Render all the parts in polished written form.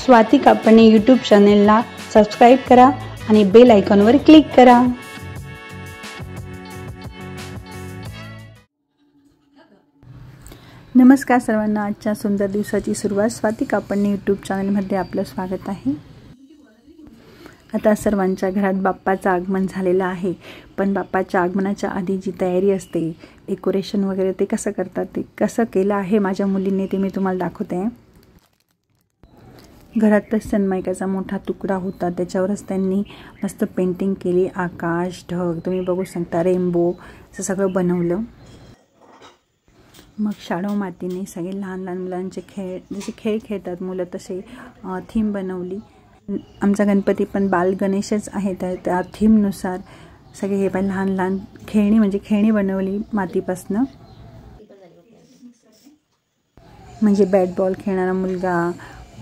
Swati Kapadne YouTube चॅनेलला subscribe करा आणि बेल आयकॉनवर क्लिक करा। नमस्कार सर्वांना, आजच्या सुंदर दिवसाची सुरुवात स्वाती कापडणे यूट्यूब चॅनलमध्ये आपलं स्वागत आहे। आता सर्वांच्या घरात बाप्पाचं आगमन झालेलं आहे, पण बाप्पाच्या आगमनाच्या आधी जी तयारी असते, डेकोरेशन वगैरे ते कसं करतात, ते कसं केलं आहे माझ्या मुलींनी ते मी तुम्हाला दाखवते। घरातच सनमायकाचा मोठा तुकडा होता, त्याच्यावरच त्यांनी मस्त पेंटिंग केली, आकाश, ढग तुम्ही बघू शकता, रेनबो असं सगळं बनवलं। मग शाडो मातीने सगळे लहान लहान मुलांचे खेळ, जसे खेळ खेळतात मुलं तसे थीम बनवली। आमचा गणपती पण बाल गणेशच आहे, तर त्या थीमनुसार सगळे हे पण लहान लहान खेळणी, म्हणजे खेळणी बनवली मातीपासनं। म्हणजे बॅट बॉल खेळणारा मुलगा,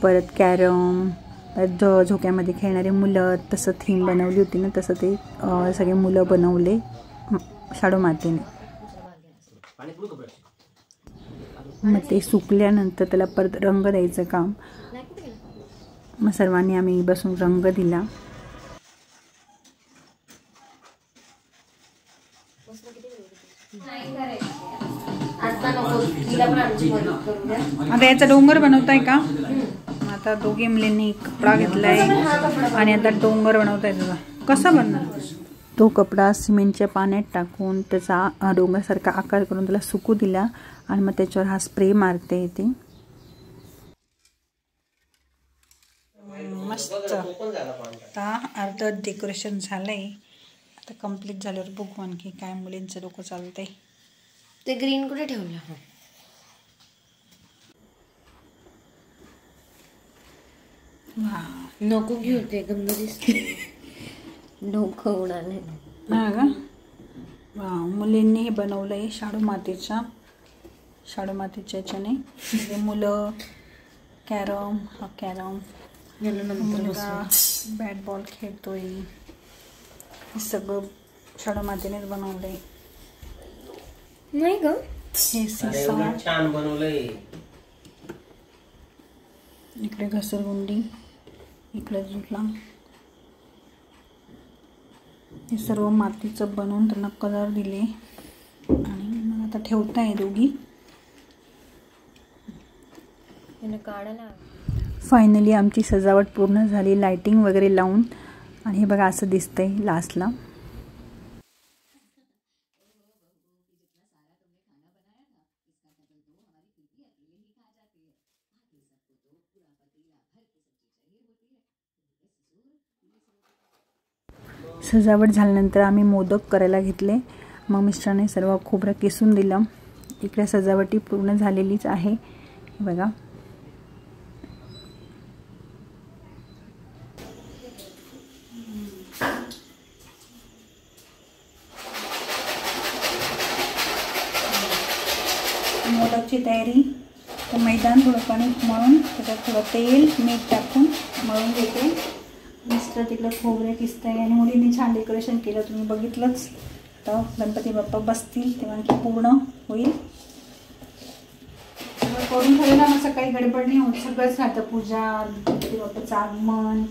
परत कॅरम, परत झोक्यामध्ये खेळणारे मुलं, तसं थीम बनवली होती ना, तसं ते सगळे मुलं बनवले शाडो मातीने। मग ते सुकल्यानंतर त्याला परत रंग द्यायचं काम, मग सर्वांनी आम्ही बसून रंग दिला। आता याचा डोंगर बनवताय का? आता दोघी मुलींनी कपडा घेतलाय आणि आता डोंगर बनवताय। तुझा कसा बनणार? तो कपडा सिमेंटच्या पाण्यात टाकून त्याचा डोंगरासारखा आकार करून त्याला सुकू दिला आणि मग त्याच्यावर हा स्प्रे मारते येते। मस्त। आता अर्ध डेकोरेशन झालंय, आता कंप्लीट झाल्यावर बघू आणखी काय मुलींचं डोकं चालतंय। ते ग्रीन कुठे ठेवलं? नको घेऊ, ते गंध दिसते, डोकं उडाले। हा का? वा, मुलींनी हे बनवलंय शाडो मातीच्या याच्याने। म्हणजे मुलं कॅरम, हा कॅरम, मुलगा बॅट बॉल खेळतोय, हे सगळं शाडो मातीनेच बनवलंय। नाही ग, हे सीसा, छान बनवलंय। इकडे घसरगुंडी, इकडे झुला, हे सर्व मातीचं बनवून त्यांना कलर दिले आणि मग आता ठेवताय दोघी। फायनली आमची सजावट पूर्ण झाली, लाइटिंग वगैरे लावून, आणि हे बघा असं दिसतंय लास्टला। सजावट झाल्यानंतर आम्ही मोदक करायला घेतले, मग मिस्टरांनी सर्व खोबरं किसून दिलं। इकडे सजावटी पूर्ण झालेलीच आहे, बघा। मोदकची तयारी, तर मैदान थोडं पाणी मळून त्याच्यात थोडं तेल मीठ टाकून मळून घेते। मिस्टर तिकडं खोबरे किसताय आणि मुलींनी छान डेकोरेशन केलं, तुम्ही बघितलंच। तर गणपती बाप्पा बसतील तेव्हा की पूर्ण होईल। करून ठेवलं ना, मग सकाळी गडबड नाही होत, सगळंच राहतं, पूजा, गणपती बाप्पाचं आगमन,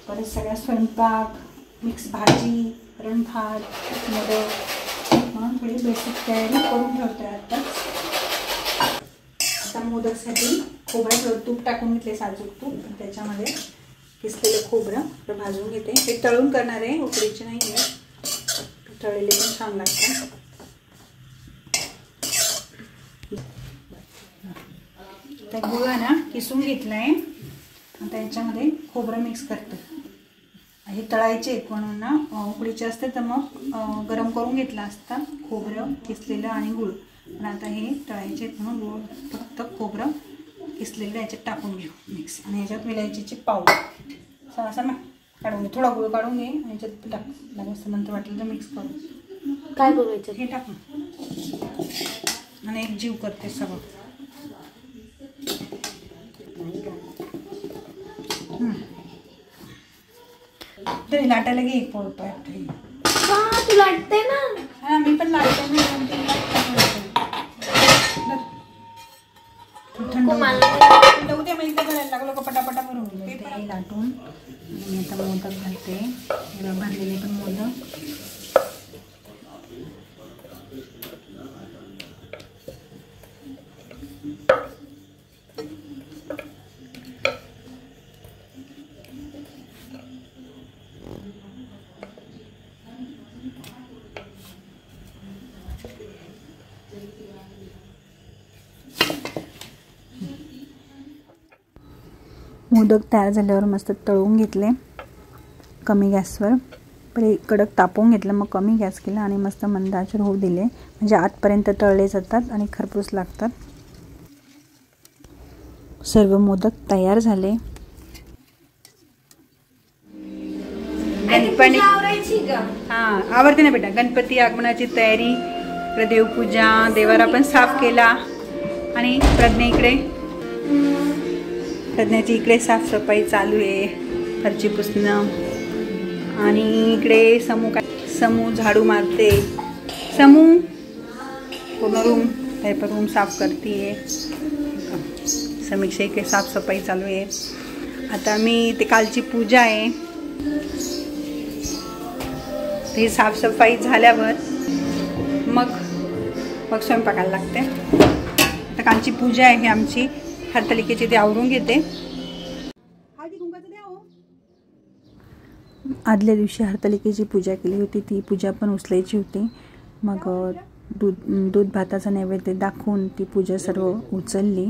परत सगळ्या स्वयंपाक, मिक्स भाजी, वरण भात, मोदक, म्हणून थोडी बेसिक तयारी करून ठेवते आताच। आता मोदकसाठी खोबरं तूप टाकून घेतले, साजूक तूप, त्याच्यामध्ये किसलेलं खोबरं भाजून घेते। हे तळून करणार आहे, उकडीचे नाही आहे, तळलेले पण छान लागतात। तर गुळ ना किसून घेतलाय, आता याच्यामध्ये खोबरं मिक्स करते। हे तळायचे म्हणून ना, उकडीचे असते तर मग गरम करून घेतला असता खोबरं किसलेलं आणि गुळ, पण आता हे तळायचे म्हणून गुळ फक्त खोबरं किसलेलं याच्यात टाकून घेऊ मिक्स, आणि याच्यात विलायचीची पावडर असं ना काढून घे, थोडा गुळ काढून घे आणि याच्यात टाक, लागलं नंतर वाटलं तर मिक्स करू। काय करू? हे टाकून आणि एक जीव करते सगळं। तरी लाटायला घे एक पोळपाट। तू लाटते ना? हा, मी पण लाटते ना। थंड बेटा उद्या मग इथं करायला लागलो का पटापटा भरून ते लाटून. आणि मी आता मोदक घालते. भरलेले पण मोदक. मोदक तयार झाल्यावर मस्त तळून घेतले कमी गॅसवर. पहिले कडक तापवून घेतलं, मग कमी गॅस केला आणि मस्त मंद आचेवर होऊ दिले. म्हणजे आतपर्यंत तळले जातात आणि खरपूस लागतात. सर्व मोदक तयार झाले. हां आवडते ना बेटा. गणपती आगमनाची तयारी, देवपूजा, देवारा पण साफ केला. आणि प्रज्ञाची इकडे साफसफाई चालू आहे, फरची पुसणं. आणि इकडे समू झाडू मारते. समू पूर्ण रूम साफ करते. समीक्षा इकडे साफसफाई चालू आहे. आता ते कालची पूजा आहे, ही साफसफाई झाल्यावर मग स्वयंपाकाला लागते. आता कालची पूजा आहे आमची हरतालिकेची, ते आवरून घेते. आदल्या दिवशी हरतालिकेची पूजा केली होती, ती पूजा पण उचलायची होती. मग दूध भाताचा नैवेद्य दाखवून ती पूजा सर्व उचलली.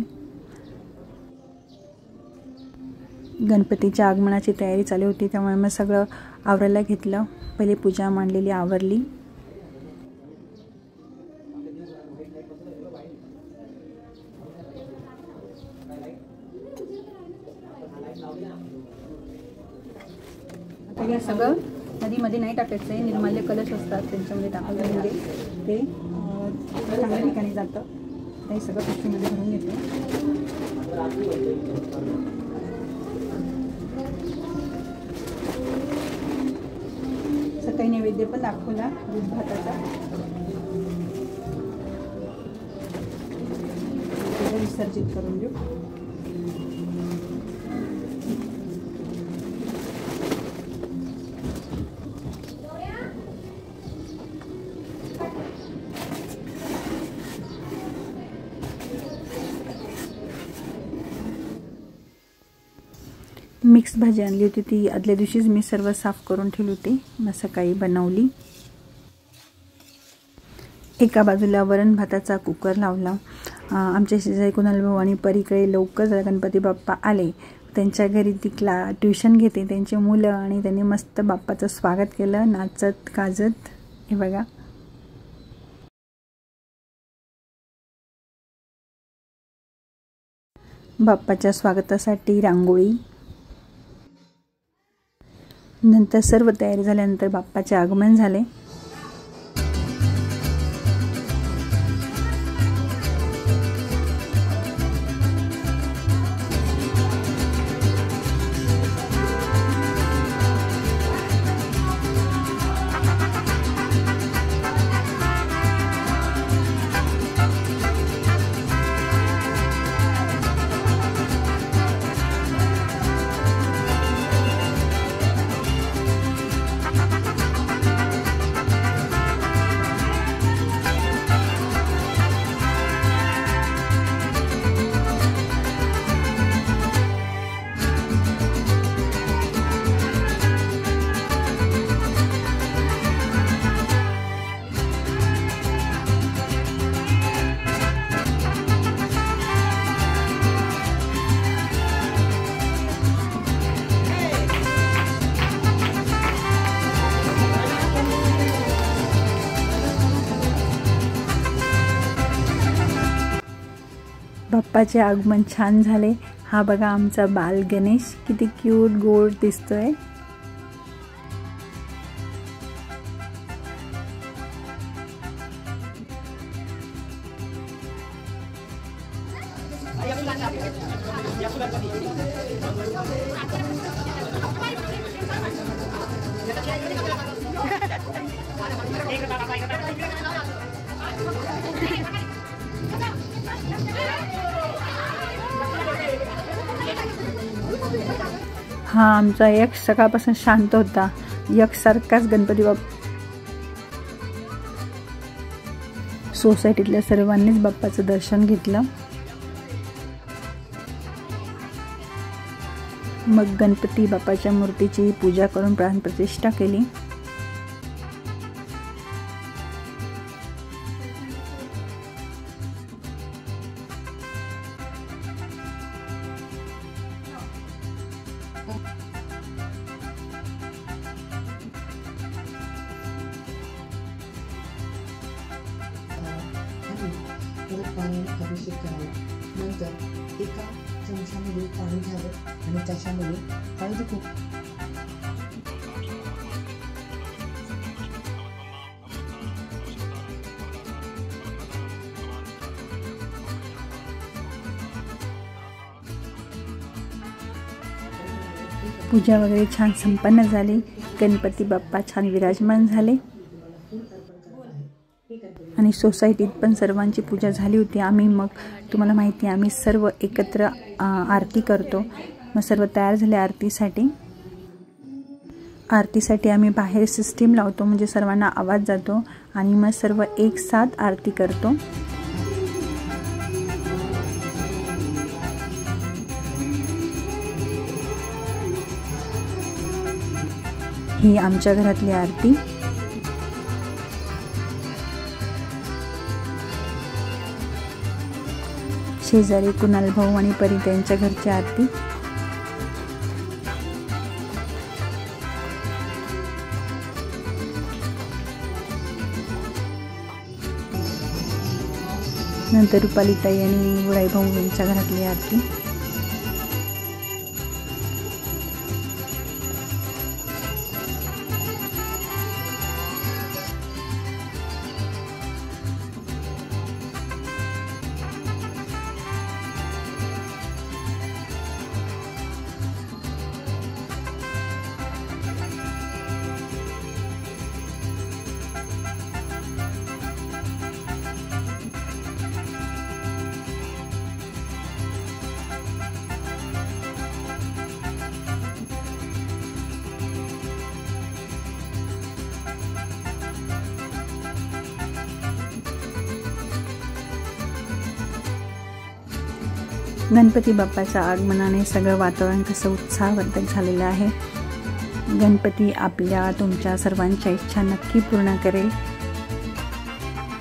गणपतीच्या आगमनाची तयारी चालू होती, त्यामुळे मग सगळं आवरायला घेतलं. पहिले पूजा मांडलेली आवरली. आता हे सगळं नदीमध्ये नाही टाकायचं आहे. निर्माल्य कलश असतात त्यांच्यामध्ये टाकायचं, म्हणजे ते चांगल्या ठिकाणी जातं. हे सगळं पिशवीमध्ये भरून घेते. सकाळी नैवेद्य पण दाखवला दूध भाताचा. विसर्जित करून देऊ. मिक्स भाजी आणली होती, ती आदल्या दिवशीच मी सर्व साफ करून ठेवली होती. मग सकाळी बनवली. एका बाजूला वरण भाताचा कुकर लावला. आमच्या शेजारी कुणाल भाऊ आणि परीकडे लवकर गणपती बाप्पा आले. त्यांच्या घरी ती ट्युशन घेते त्यांची मुलं, आणि त्यांनी मस्त बाप्पाचं स्वागत केलं नाचत गाजत. हे बघा. बाप्पाच्या स्वागतासाठी रांगोळी. नंतर सर्व तयारी झाल्यानंतर बाप्पाचे आगमन झाले. बाप्पाचे आगमन छान झाले. हा बघा आमचा बाल गणेश किती क्यूट गोड दिसतोय. हा आमचा यक्ष सकाळपासून शांत होता. यक्ष सारखाच गणपती बाप्पा. सोसायटीतल्या सर्वांनीच बाप्पाचं दर्शन घेतलं. मग गणपती बाप्पाच्या मूर्तीची पूजा करून प्राणप्रतिष्ठा केली. परत पाण्याने अभिषेक करावा. नंतर एका चमच्यामध्ये पाणी घ्यावं आणि त्याच्यामध्ये हळदी कुंकू पूजा वगैरे छान संपन्न झाली. गणपती बाप्पा छान विराजमान झाले आणि सोसायटीत पण सर्वांची पूजा झाली होती. आम्ही मग तुम्हाला माहिती आहे आम्ही सर्व एकत्र आरती करतो. मग सर्व तयार झाले आरतीसाठी. आरतीसाठी आम्ही बाहेर सिस्टीम लावतो म्हणजे सर्वांना आवाज जातो आणि मग सर्व एक साथ आरती करतो. ही आमच्या घरातली आरती. शेजारी कुणाल भाऊ आणि परी त्यांच्या घरची आरती. नंतर रुपाली ताई आणि वडाई भाऊ यांच्या घरातली आरती. गणपती बाप्पाच्या आगमनाने सगळं वातावरण कसं उत्साहवर्धक झालेलं आहे. गणपती आपल्या तुमच्या सर्वांच्या इच्छा नक्की पूर्ण करेल.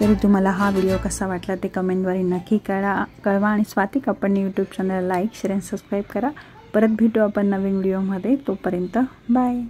तरी तुम्हाला हा व्हिडिओ कसा वाटला ते कमेंटद्वारे नक्की कळवा आणि Swati Kapadni YouTube channel like share आणि सबस्क्राईब करा. परत भेटू आपण नवीन व्हिडिओमध्ये. तोपर्यंत बाय.